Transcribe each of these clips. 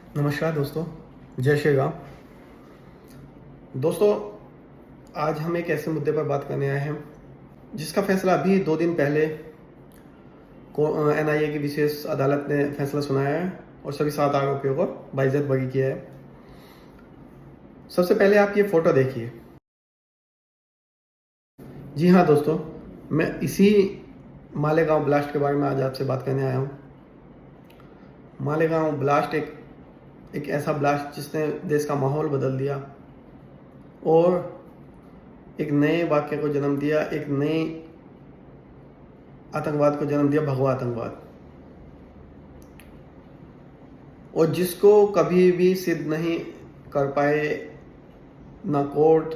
नमस्कार दोस्तों, जय श्री राम। दोस्तों, आज हम एक ऐसे मुद्दे पर बात करने आए हैं जिसका फैसला अभी 2 दिन पहले एनआईए की विशेष अदालत ने फैसला सुनाया है और सभी 7 आरोपियों को बाइज्जत बरी किया है। सबसे पहले आप ये फोटो देखिए। जी हाँ दोस्तों, मैं इसी मालेगांव ब्लास्ट के बारे में आज आपसे बात करने आया हूँ। मालेगांव ब्लास्ट एक ऐसा ब्लास्ट जिसने देश का माहौल बदल दिया और एक नए वाक्य को जन्म दिया, एक नए आतंकवाद को जन्म दिया, भगवा आतंकवाद, और जिसको कभी भी सिद्ध नहीं कर पाए ना कोर्ट,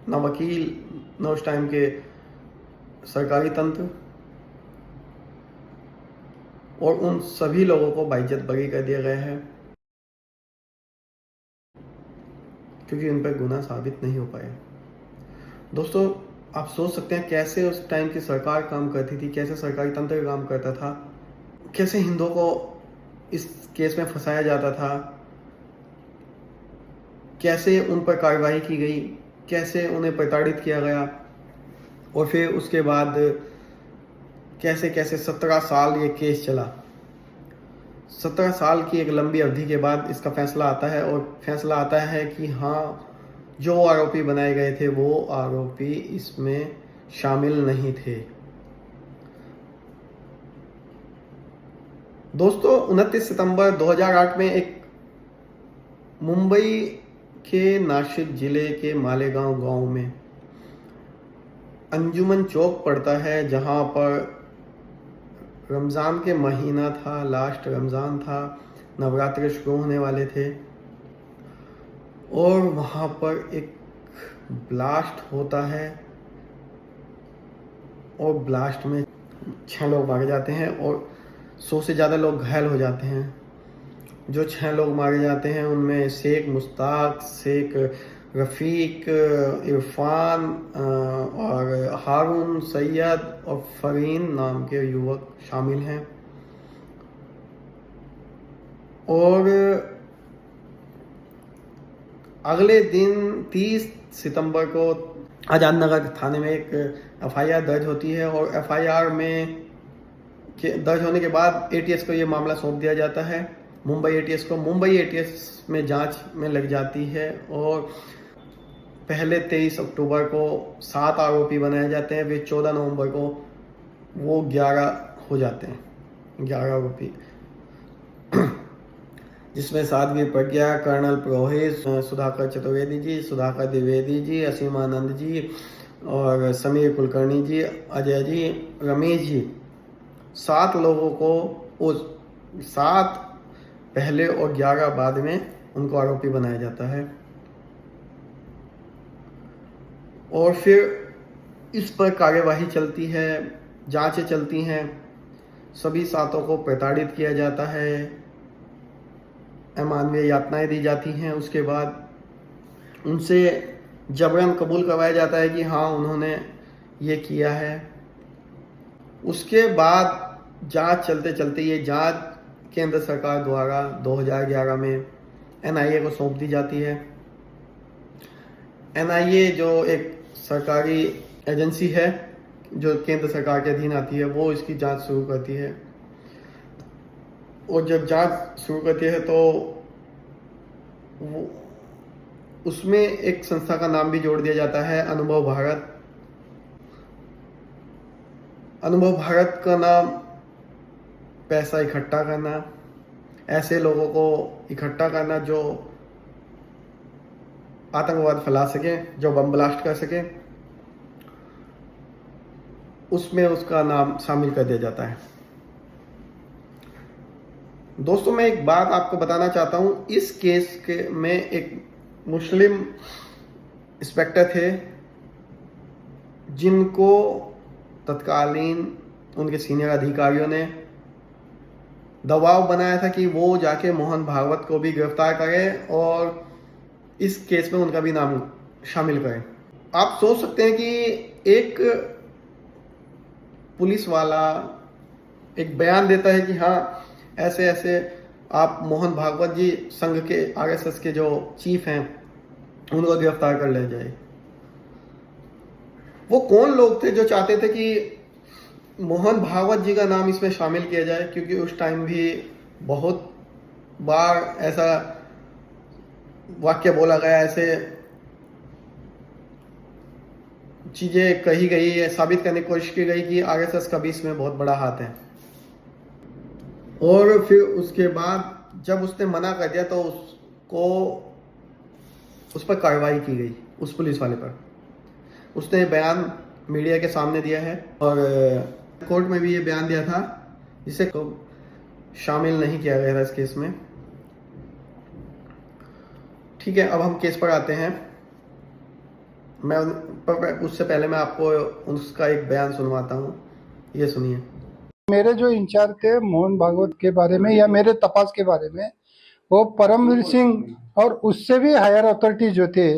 ना वकील, ना उस टाइम के सरकारी तंत्र, और उन सभी लोगों को बाइज्जत बरी कर दिया गया है क्योंकि उन पर गुनाह साबित नहीं हो पाए। दोस्तों, आप सोच सकते हैं कैसे उस टाइम की सरकार काम करती थी, कैसे सरकारी तंत्र काम करता था, कैसे हिंदुओं को इस केस में फंसाया जाता था, कैसे उन पर कार्रवाई की गई, कैसे उन्हें प्रताड़ित किया गया, और फिर उसके बाद कैसे कैसे 17 साल ये केस चला। 17 साल की एक लंबी अवधि के बाद इसका फैसला आता है, और फैसला आता है कि हाँ, जो आरोपी बनाए गए थे वो आरोपी इसमें शामिल नहीं थे। दोस्तों, 29 सितंबर 2008 में एक मुंबई के नासिक जिले के मालेगांव गांव में अंजुमन चौक पड़ता है, जहां पर रमज़ान के महीना था, लास्ट रमज़ान था, नवरात्र शुरू होने वाले थे, और वहाँ पर एक ब्लास्ट होता है और ब्लास्ट में 6 लोग मारे जाते हैं और 100 से ज़्यादा लोग घायल हो जाते हैं। जो 6 लोग मारे जाते हैं उनमें शेख मुश्ताक, शेख रफ़ीक, इरफान और हारून, सैयद और फरीन नाम के युवक शामिल हैं। और अगले दिन 30 सितंबर को आज़ाद नगर थाने में एक एफआईआर दर्ज होती है, और एफआईआर में दर्ज होने के बाद एटीएस को ये मामला सौंप दिया जाता है, मुंबई एटीएस को। मुंबई एटीएस में जांच में लग जाती है, और पहले 23 अक्टूबर को 7 आरोपी बनाए जाते हैं, फिर 14 नवंबर को वो 11 हो जाते हैं, 11 आरोपी, जिसमें साध्वी प्रज्ञा, कर्नल पुरोहित, सुधाकर चतुर्वेदी जी, सुधाकर द्विवेदी जी, असीमानंद जी और समीर कुलकर्णी जी, अजय जी, रमेश जी, 7 लोगों को, उस 7 पहले और 11 बाद में उनको आरोपी बनाया जाता है। और फिर इस पर कार्यवाही चलती है, जांचें चलती हैं, सभी 7 को प्रताड़ित किया जाता है, अमानवीय यातनाएं दी जाती हैं। उसके बाद उनसे जबरन कबूल करवाया जाता है कि हाँ, उन्होंने ये किया है। उसके बाद जांच चलते चलते ये जांच केंद्र सरकार द्वारा 2011 में एनआईए को सौंप दी जाती है। एनआईए जो एक सरकारी एजेंसी है जो केंद्र सरकार के अधीन आती है, वो इसकी जांच शुरू करती है, और जब जांच शुरू करती है तो वो उसमें एक संस्था का नाम भी जोड़ दिया जाता है, अनुभव भारत। अनुभव भारत का नाम पैसा इकट्ठा करना, ऐसे लोगों को इकट्ठा करना जो आतंकवाद फैला सके, जो बम ब्लास्ट कर सके, उसमें उसका नाम शामिल कर दिया जाता है। दोस्तों, मैं एक बात आपको बताना चाहता हूं। इस केस के में एक मुस्लिम इंस्पेक्टर थे जिनको तत्कालीन उनके सीनियर अधिकारियों ने दबाव बनाया था कि वो जाके मोहन भागवत को भी गिरफ्तार करें और इस केस में उनका भी नाम शामिल करें। आप सोच सकते हैं कि एक पुलिस वाला एक बयान देता है कि हाँ, ऐसे ऐसे आप मोहन भागवत जी संघ के आरएसएस के जो चीफ हैं उनको गिरफ्तार कर ले जाए। वो कौन लोग थे जो चाहते थे कि मोहन भागवत जी का नाम इसमें शामिल किया जाए, क्योंकि उस टाइम भी बहुत बार ऐसा वाक्य बोला गया, ऐसे चीजें कही गई, साबित करने की कोशिश की गई कि आरएसएस का भी इसमें बहुत बड़ा हाथ है। और फिर उसके बाद जब उसने मना कर दिया तो उसको उस पर कार्रवाई की गई, उस पुलिस वाले पर। उसने बयान मीडिया के सामने दिया है और कोर्ट में भी ये बयान दिया था, जिसे को शामिल नहीं किया गया था इस केस में। ठीक है, अब हम केस पर आते हैं। मैं उससे पहले मैं आपको उसका एक बयान सुनवाता हूँ, ये सुनिए। मेरे जो इंचार्ज थे मोहन भागवत के बारे में या मेरे तपास के बारे में, वो परमवीर सिंह और उससे भी हायर अथॉरिटी जो थे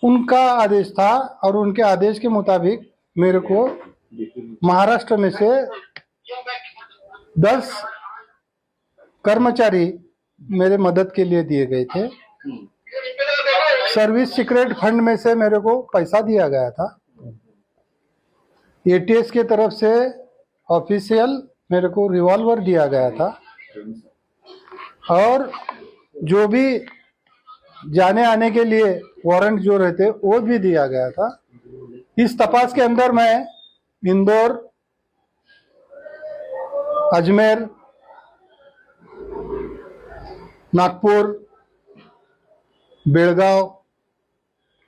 उनका आदेश था, और उनके आदेश के मुताबिक मेरे को महाराष्ट्र में से 10 कर्मचारी मेरे मदद के लिए दिए गए थे। सर्विस सीक्रेट फंड में से मेरे को पैसा दिया गया था। एटीएस के तरफ से ऑफिशियल मेरे को रिवॉल्वर दिया गया था, और जो भी जाने आने के लिए वारंट जो रहते वो भी दिया गया था। इस तपास के अंदर मैं इंदौर, अजमेर, नागपुर, बेलगांव,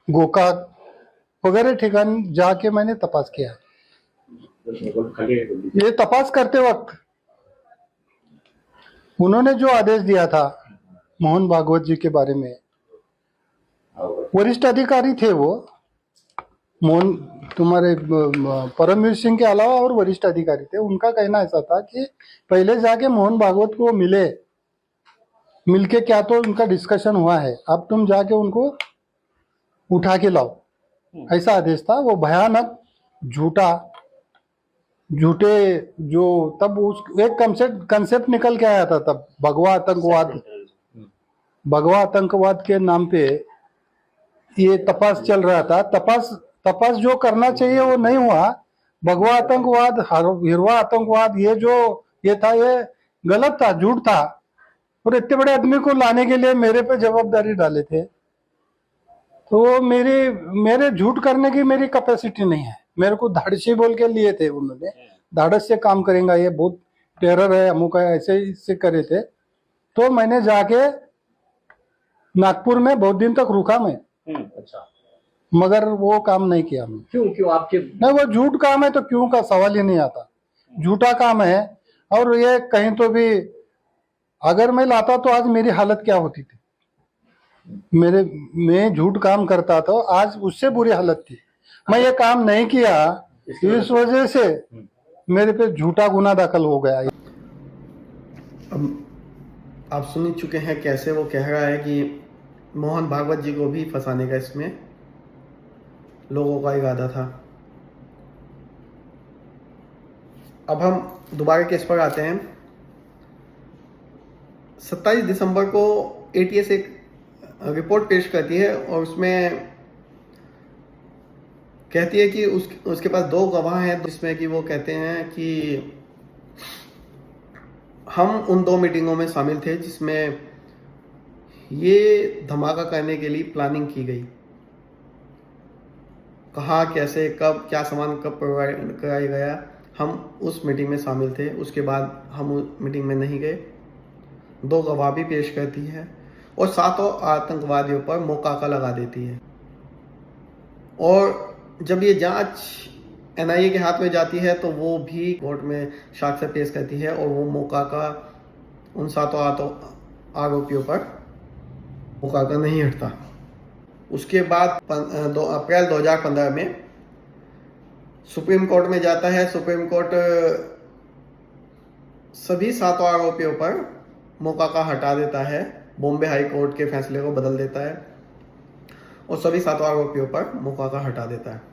गोकाक वगैरह ठिकान जाके मैंने तपास किया। ये तपास करते वक्त उन्होंने जो आदेश दिया था मोहन भागवत जी के बारे में, वरिष्ठ अधिकारी थे वो, मोहन तुम्हारे परमवीर सिंह के अलावा और वरिष्ठ अधिकारी थे। उनका कहना ऐसा था कि पहले जाके मोहन भागवत को मिलके क्या तो उनका डिस्कशन हुआ है, अब तुम जाके उनको उठा के लाओ, ऐसा आदेश था। वो भयानक झूठे जो तब उस एक कंसेप्ट निकल के आया था तब, भगवा आतंकवाद के नाम पे ये तपास चल रहा था। तपास जो करना चाहिए वो नहीं हुआ। भगवा आतंकवाद, हिरवा आतंकवाद, ये था, ये गलत था, झूठ था। और इतने बड़े आदमी को लाने के लिए मेरे पे जवाबदारी डाले थे, तो मेरे झूठ करने की मेरी कैपेसिटी नहीं है। मेरे को धाड़सी बोल के लिए थे उन्होंने, धाड़स से काम करेंगे, ये बहुत टेरर है, अमुक है, ऐसे इससे करे थे। तो मैंने जाके नागपुर में बहुत दिन तक रुका मैं। अच्छा, मगर वो काम नहीं किया मैं। क्यों आपके नहीं, वो झूठ काम है तो क्यों का सवाल ही नहीं आता। झूठा काम है, और ये कहीं तो भी अगर मैं लाता तो आज मेरी हालत क्या होती थी। मैं झूठ काम करता तो आज उससे बुरी हालत थी। मैं ये काम नहीं किया, इस वजह से मेरे पे झूठा गुना दाखिल हो गया। अब आप सुन ही चुके हैं कैसे वो कह रहा है कि मोहन भागवत जी को भी फंसाने का इसमें लोगों का इरादा था। अब हम दोबारा केस पर आते हैं। 27 दिसंबर को एटीएस एक रिपोर्ट पेश करती है और उसमें कहती है कि उसके पास 2 गवाह हैं, जिसमें कि वो कहते हैं कि हम उन 2 मीटिंगों में शामिल थे जिसमें ये धमाका करने के लिए प्लानिंग की गई। कहाँ, कैसे, कब, क्या सामान कब प्रोवाइड कराया गया, हम उस मीटिंग में शामिल थे। उसके बाद हम उस मीटिंग में नहीं गए। 2 गवाह भी पेश करती है और 7 आतंकवादियों पर मोकाका लगा देती है। और जब ये जांच एनआईए के हाथ में जाती है तो वो भी कोर्ट में साक्ष्य पेश करती है और वो मोकाका उन 7 आरोपियों पर मोकाका नहीं हटता। उसके बाद अप्रैल 2015 में सुप्रीम कोर्ट में जाता है। सुप्रीम कोर्ट सभी 7 आरोपियों पर मोकाका हटा देता है, बॉम्बे हाई कोर्ट के फैसले को बदल देता है और सभी 7 आरोपियों पर मोकाका हटा देता है।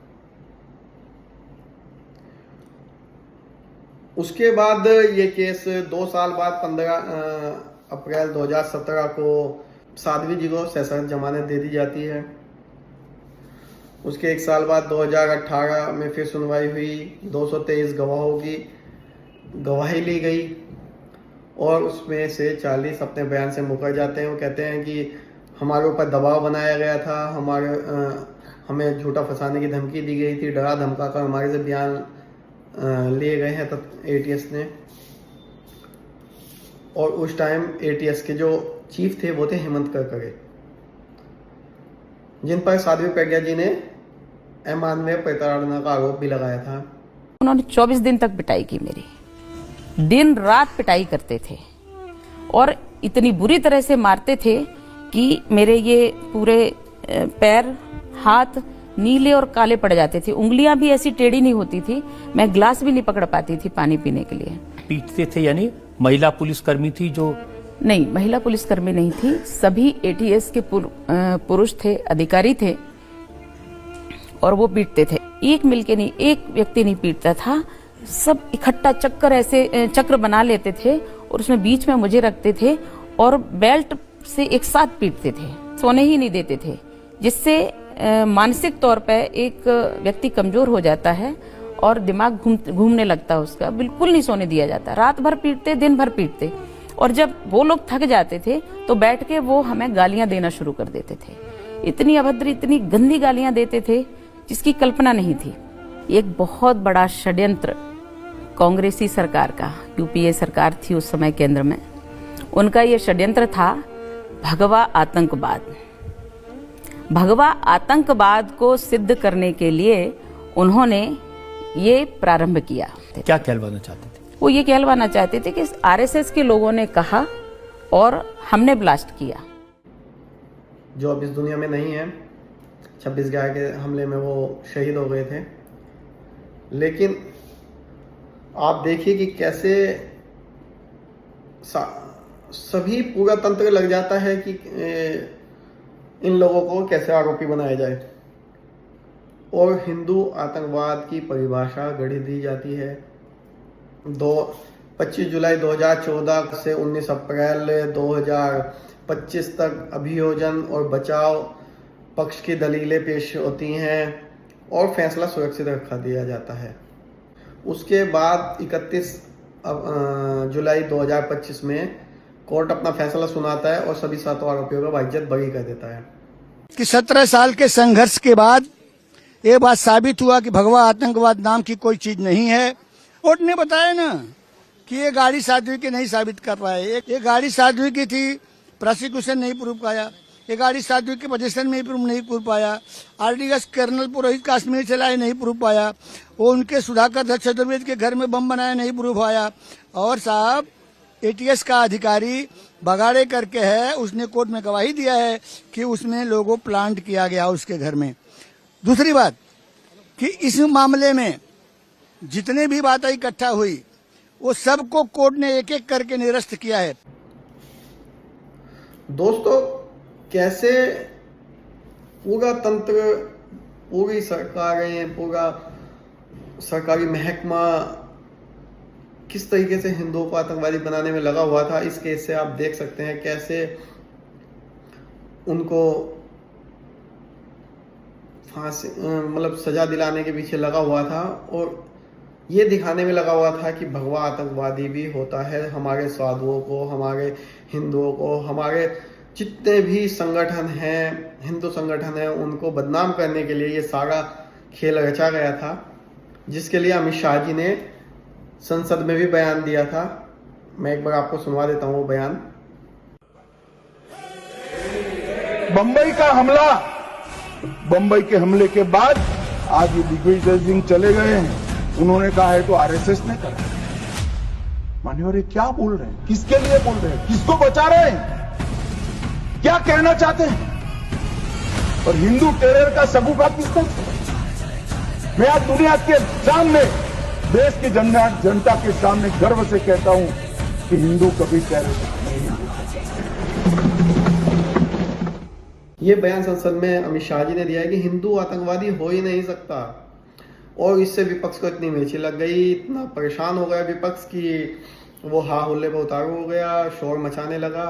उसके बाद ये केस 2 साल बाद 15 अप्रैल 2017 को साध्वी जी को सशर्त जमानत दे दी जाती है। उसके 1 साल बाद 2018 में फिर सुनवाई हुई। 223 गवाहों की गवाही ली गई और उसमें से 40 अपने बयान से मुकर जाते हैं। वो कहते हैं कि हमारे ऊपर दबाव बनाया गया था, हमें झूठा फंसाने की धमकी दी गई थी, डरा धमका कर हमारे से बयान लिए गए हैं एटीएस ने। और उस टाइम एटीएस के जो चीफ थे वो थे हेमंत करकरे, जिन पर साध्वी प्रज्ञा जी ने अमानवीय प्रताड़ना का आरोप भी लगाया था। उन्होंने 24 दिन तक पिटाई की मेरी, दिन रात पिटाई करते थे और इतनी बुरी तरह से मारते थे कि मेरे ये पूरे पैर हाथ नीले और काले पड़ जाते थे। उंगलियां भी ऐसी टेढ़ी नहीं होती थी, मैं ग्लास भी नहीं पकड़ पाती थी पानी पीने के लिए। पीटते थे यानी महिला पुलिसकर्मी थी जो? नहीं, महिला पुलिसकर्मी नहीं थी, सभी एटीएस के पुरुष थे, अधिकारी थे और वो पीटते थे। एक मिलके नहीं, एक व्यक्ति नहीं पीटता था, सब इकट्ठा चक्र बना लेते थे और उसमें बीच में मुझे रखते थे और बेल्ट से एक साथ पीटते थे, सोने ही नहीं देते थे, जिससे मानसिक तौर पे एक व्यक्ति कमजोर हो जाता है और दिमाग घूमने लगता है उसका। बिल्कुल नहीं सोने दिया जाता, रात भर पीटते, दिन भर पीटते। और जब वो लोग थक जाते थे तो बैठ के वो हमें गालियां देना शुरू कर देते थे। इतनी अभद्र, इतनी गंदी गालियां देते थे जिसकी कल्पना नहीं थी। एक बहुत बड़ा षड्यंत्र कांग्रेसी सरकार का, यूपीए सरकार थी उस समय केंद्र में, उनका ये षड्यंत्र था भगवा आतंकवाद। भगवा आतंकवाद को सिद्ध करने के लिए उन्होंने ये प्रारंभ किया। क्या कहलवाना चाहते थे? वो ये कहलवाना चाहते थे कि आरएसएस के लोगों ने कहा और हमने ब्लास्ट किया। जो अब इस दुनिया में नहीं है, 26/11 के हमले में वो शहीद हो गए थे। लेकिन आप देखिए कि कैसे सभी पूरा तंत्र लग जाता है कि इन लोगों को कैसे आरोपी बनाया जाए और हिंदू आतंकवाद की परिभाषा गढ़ी दी जाती है। 25 जुलाई 2014 से 19 अप्रैल 2025 तक अभियोजन और बचाव पक्ष की दलीलें पेश होती हैं और फैसला सुरक्षित रखा दिया जाता है। उसके बाद 31 जुलाई 2025 में कोर्ट अपना फैसला सुनाता है और सभी 7 आरोपियों को बाइज्जत बरी कर देता है। कि 17 साल के संघर्ष के बाद ये बात साबित हुआ कि भगवा आतंकवाद नाम की कोई चीज नहीं है। कोर्ट ने बताया ना कि ये गाड़ी साध्वी की नहीं साबित कर पाए। ये गाड़ी साध्वी की थी, प्रोसिक्यूशन नहीं प्रूव पाया। ये गाड़ी साध्वी के पोजीशन में नहीं प्रूव पाया। आरडीएस कर्नल पुरोहित कश्मीर चलाए नहीं प्रूव पाया। वो उनके सुधाकर दत्त चतुर्वेदी के घर में बम बनाया नहीं प्रूव पाया। और साहब एटीएस का अधिकारी बगाड़े करके है, उसने कोर्ट में गवाही दिया है कि उसमें लोगों प्लांट किया गया उसके घर में। दूसरी बात कि इस मामले में जितने भी बातें इकट्ठा हुई वो सबको कोर्ट ने एक एक करके निरस्त किया है। दोस्तों, कैसे पूरा तंत्र, पूरी सरकारें, पूरा सरकारी महकमा किस तरीके से हिंदुओं को आतंकवादी बनाने में लगा हुआ था। इस केस से आप देख सकते हैं कैसे उनको फांसी मतलब सजा दिलाने के पीछे लगा हुआ था और ये दिखाने में लगा हुआ था कि भगवा आतंकवादी भी होता है। हमारे साधुओं को, हमारे हिंदुओं को, हमारे जितने भी संगठन हैं, हिंदू संगठन हैं, उनको बदनाम करने के लिए ये सारा खेल रचा गया था, जिसके लिए अमित शाह जी ने संसद में भी बयान दिया था। मैं एक बार आपको सुनवा देता हूँ वो बयान। बंबई का हमला, बंबई के हमले के बाद आज ये दिग्विजय सिंह चले गए हैं। उन्होंने कहा है तो आरएसएस ने करा। मान्यवर ये क्या बोल रहे हैं? किसके लिए बोल रहे हैं? किसको बचा रहे हैं? क्या कहना चाहते हैं? और हिंदू टेरर का सबूत किसको? मैं आज दुनिया के सामने, देश की जनता के सामने गर्व से कहता हूं कि हिंदू कभी टेरर नहीं है। ये बयान संसद में अमित शाह जी ने दिया है कि हिंदू आतंकवादी हो ही नहीं सकता। और इससे विपक्ष को इतनी मिर्ची लग गई, इतना परेशान हो गया विपक्ष कि वो हा हुल्ले पर उतारू हो गया, शोर मचाने लगा।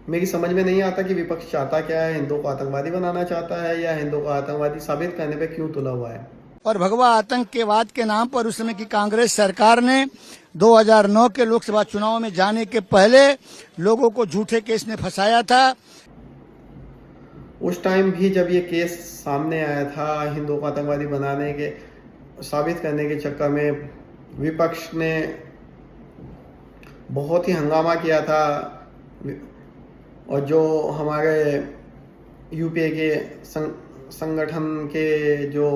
मेरी समझ में नहीं आता कि विपक्ष चाहता क्या है, हिंदुओं को आतंकवादी बनाना चाहता है या हिंदुओं को आतंकवादी साबित करने पे क्यों तुला हुआ है। और भगवा आतंकवाद के नाम पर उस समय की कांग्रेस सरकार ने 2009 के लोकसभा चुनाव में जाने के पहले लोगों को झूठे केस में फंसाया था। उस टाइम भी जब ये केस सामने आया था, हिंदुओं को आतंकवादी बनाने के साबित करने के चक्कर में विपक्ष ने बहुत ही हंगामा किया था। और जो हमारे यूपीए के संगठन के जो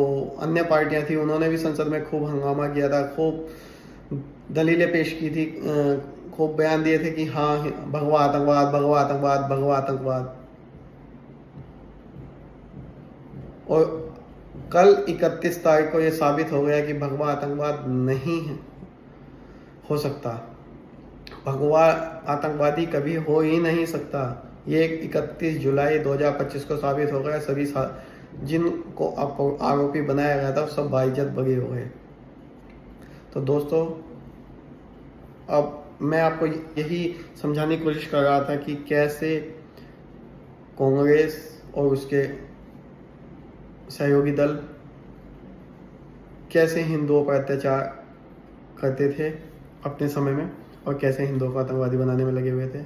अन्य पार्टियां थी, उन्होंने भी संसद में खूब हंगामा किया था, खूब दलीलें पेश की थी, खूब बयान दिए थे कि हाँ भगवा आतंकवाद, भगवा आतंकवाद, भगवा आतंकवाद। और कल 31 तारीख को ये साबित हो गया कि भगवा आतंकवाद नहीं हो सकता, भगवा आतंकवादी कभी हो ही नहीं सकता। ये 31 जुलाई 2025 को साबित हो गया। सभी जिनको आरोपी बनाया गया था सब बाइज्जत बरी हो गए। तो दोस्तों, अब मैं आपको यही समझाने की कोशिश कर रहा था कि कैसे कांग्रेस और उसके सहयोगी दल कैसे हिंदुओं पर अत्याचार करते थे अपने समय में और कैसे हिंदुओं को आतंकवादी बनाने में लगे हुए थे।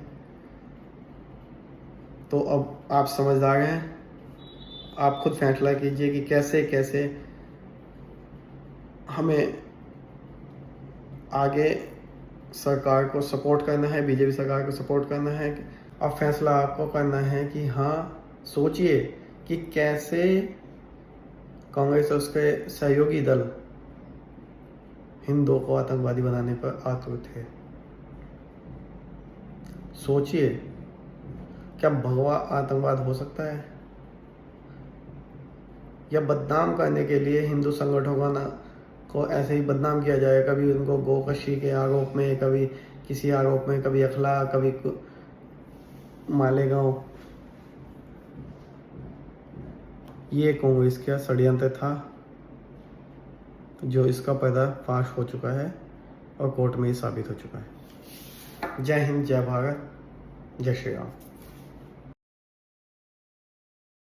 तो अब आप समझदार हैं, आप खुद फैसला कीजिए कि कैसे कैसे हमें आगे सरकार को सपोर्ट करना है, बीजेपी सरकार को सपोर्ट करना है। अब फैसला आपको करना है कि हाँ, सोचिए कि कैसे कांग्रेस और उसके सहयोगी दल हिंदुओं को आतंकवादी बनाने पर आतुर थे। सोचिए, क्या भगवा आतंकवाद हो सकता है? या बदनाम करने के लिए हिंदू संगठनों को ऐसे ही बदनाम किया जाए, कभी उनको गोकशी के आरोप में, कभी किसी आरोप में, कभी अखला, कभी मालेगांव। ये कांग्रेस का षड्यंत्र था जो इसका पर्दाफाश हो चुका है और कोर्ट में ही साबित हो चुका है। जय हिंद, जय भारत, जय श्री राम।